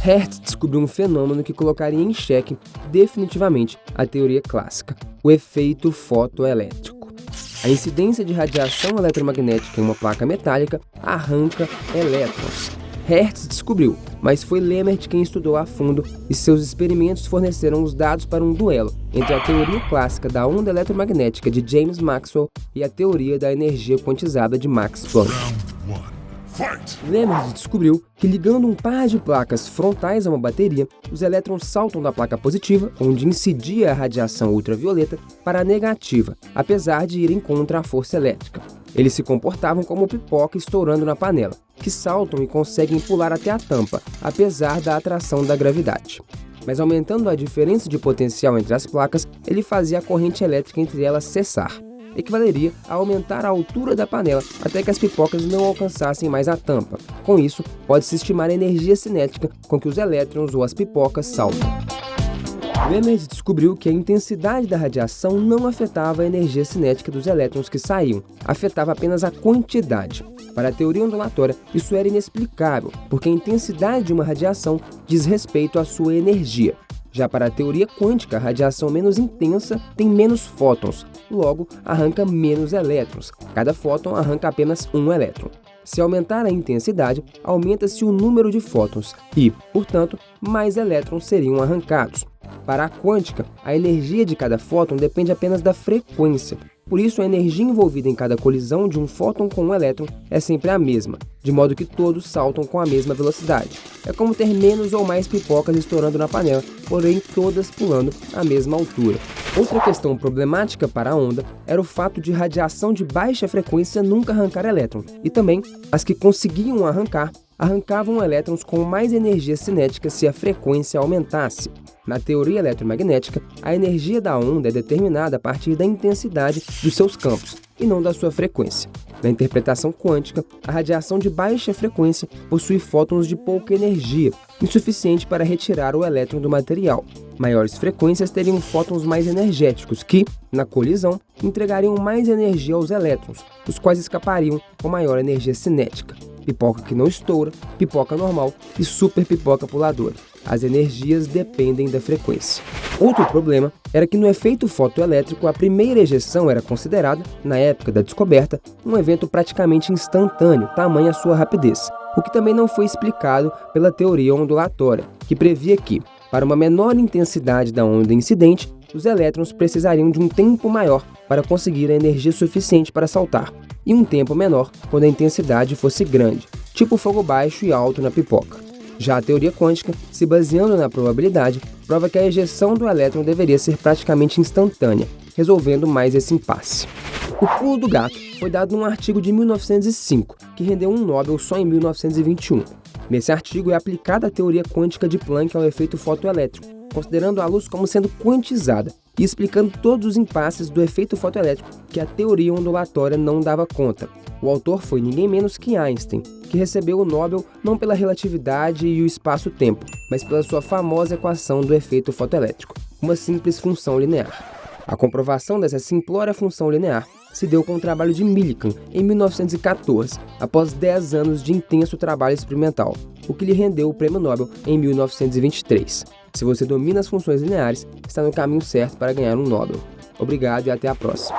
Hertz descobriu um fenômeno que colocaria em xeque definitivamente a teoria clássica, o efeito fotoelétrico. A incidência de radiação eletromagnética em uma placa metálica arranca elétrons. Hertz descobriu, mas foi Lemert quem estudou a fundo e seus experimentos forneceram os dados para um duelo entre a teoria clássica da onda eletromagnética de James Maxwell e a teoria da energia quantizada de Max Planck. Lemert descobriu que ligando um par de placas frontais a uma bateria, os elétrons saltam da placa positiva, onde incidia a radiação ultravioleta, para a negativa, apesar de irem contra a força elétrica. Eles se comportavam como pipoca estourando na panela, que saltam e conseguem pular até a tampa, apesar da atração da gravidade. Mas aumentando a diferença de potencial entre as placas, ele fazia a corrente elétrica entre elas cessar. Equivaleria a aumentar a altura da panela até que as pipocas não alcançassem mais a tampa. Com isso, pode-se estimar a energia cinética com que os elétrons ou as pipocas saltam. Lemert descobriu que a intensidade da radiação não afetava a energia cinética dos elétrons que saíam, afetava apenas a quantidade. Para a teoria ondulatória, isso era inexplicável, porque a intensidade de uma radiação diz respeito à sua energia. Já para a teoria quântica, a radiação menos intensa tem menos fótons, logo arranca menos elétrons. Cada fóton arranca apenas um elétron. Se aumentar a intensidade, aumenta-se o número de fótons e, portanto, mais elétrons seriam arrancados. Para a quântica, a energia de cada fóton depende apenas da frequência. Por isso, a energia envolvida em cada colisão de um fóton com um elétron é sempre a mesma, de modo que todos saltam com a mesma velocidade. É como ter menos ou mais pipocas estourando na panela, porém todas pulando à mesma altura. Outra questão problemática para a onda era o fato de radiação de baixa frequência nunca arrancar elétron, e também as que conseguiam arrancavam elétrons com mais energia cinética se a frequência aumentasse. Na teoria eletromagnética, a energia da onda é determinada a partir da intensidade dos seus campos, e não da sua frequência. Na interpretação quântica, a radiação de baixa frequência possui fótons de pouca energia, insuficiente para retirar o elétron do material. Maiores frequências teriam fótons mais energéticos que, na colisão, entregariam mais energia aos elétrons, os quais escapariam com maior energia cinética. Pipoca que não estoura, pipoca normal e super pipoca puladora. As energias dependem da frequência. Outro problema era que no efeito fotoelétrico a primeira ejeção era considerada, na época da descoberta, um evento praticamente instantâneo, tamanha sua rapidez, o que também não foi explicado pela teoria ondulatória, que previa que, para uma menor intensidade da onda incidente, os elétrons precisariam de um tempo maior para conseguir a energia suficiente para saltar, e um tempo menor quando a intensidade fosse grande, tipo fogo baixo e alto na pipoca. Já a teoria quântica, se baseando na probabilidade, prova que a ejeção do elétron deveria ser praticamente instantânea, resolvendo mais esse impasse. O pulo do gato foi dado num artigo de 1905, que rendeu um Nobel só em 1921. Nesse artigo é aplicada a teoria quântica de Planck ao efeito fotoelétrico, considerando a luz como sendo quantizada e explicando todos os impasses do efeito fotoelétrico que a teoria ondulatória não dava conta. O autor foi ninguém menos que Einstein, que recebeu o Nobel não pela relatividade e o espaço-tempo, mas pela sua famosa equação do efeito fotoelétrico, uma simples função linear. A comprovação dessa simplória função linear se deu com o trabalho de Millikan em 1914, após 10 anos de intenso trabalho experimental, o que lhe rendeu o Prêmio Nobel em 1923. Se você domina as funções lineares, está no caminho certo para ganhar um Nobel. Obrigado e até a próxima.